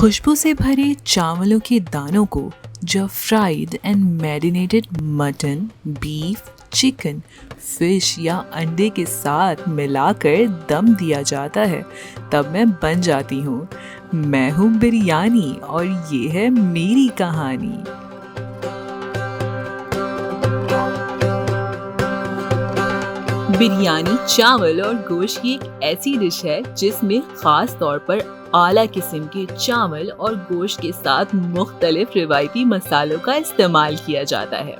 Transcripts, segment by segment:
खुशबू से भरे चावलों के दानों को जब fried and marinated mutton, beef, chicken, fish या अंडे के साथ मिलाकर दम दिया जाता है तब मैं बन जाती हूँ। मैं हूँ बिरयानी और ये है मेरी कहानी। बिरयानी चावल और गोश्त की एक ऐसी डिश है जिसमें खास तौर पर आला किस्म के चावल और गोश्त के साथ मुख्तलिफ रिवायती मसालों का इस्तेमाल किया जाता है।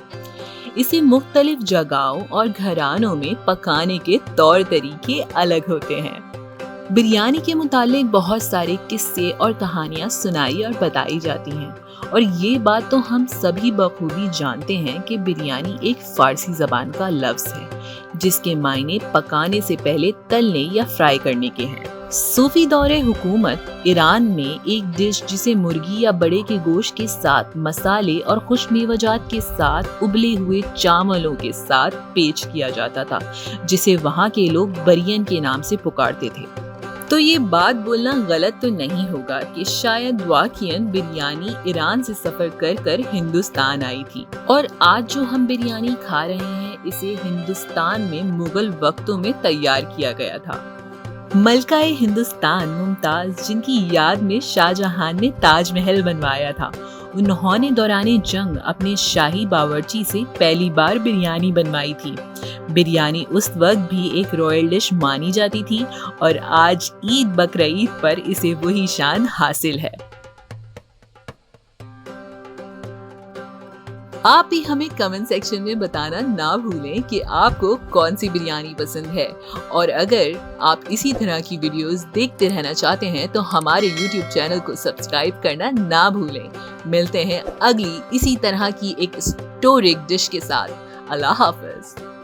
इसे मुख्तलिफ जगहों और घरानों में पकाने के तौर तरीके अलग होते हैं। बिरयानी के मुतालिक बहुत सारे किस्से और कहानियां सुनाई और बताई जाती हैं, और ये बात तो हम सभी बखूबी जानते हैं कि बिरयानी एक फारसी ज़बान का लफ्ज़ है जिसके मायने पकाने से पहले तलने या फ्राई करने के हैं। सूफी दौरे हुकूमत ईरान में एक डिश जिसे मुर्गी या बड़े के गोश्त के साथ मसाले और खुश मेवजात के साथ उबले हुए चावलों के साथ पेश किया जाता था, जिसे वहाँ के लोग बरियन के नाम से पुकारते थे। तो ये बात बोलना गलत तो नहीं होगा कि शायद वाक़ियन बिरयानी ईरान से सफ़र कर कर हिंदुस्तान आई थी, और आज जो हम बिरयानी खा रहे हैं इसे हिंदुस्तान में मुगल वक्तों में तैयार किया गया था। मलकाए हिंदुस्तान मुमताज़, जिनकी याद में शाहजहां ने ताजमहल बनवाया था, उन्होंने दौराने जंग अपने शाही बावर्ची से पहली बार बिरयानी बनवाई थी। बिरयानी उस वक्त भी एक रॉयल डिश मानी जाती थी और आज ईद बकरीद पर इसे वही शान हासिल है। आप भी हमें कमेंट सेक्शन में बताना ना भूलें कि आपको कौन सी बिरयानी पसंद है, और अगर आप इसी तरह की वीडियोस देखते रहना चाहते हैं तो हमारे YouTube चैनल को सब्सक्राइब करना ना भूलें। मिलते हैं अगली इसी तरह की एक हिस्टोरिक डिश के साथ। अल्लाह हाफ़िज़।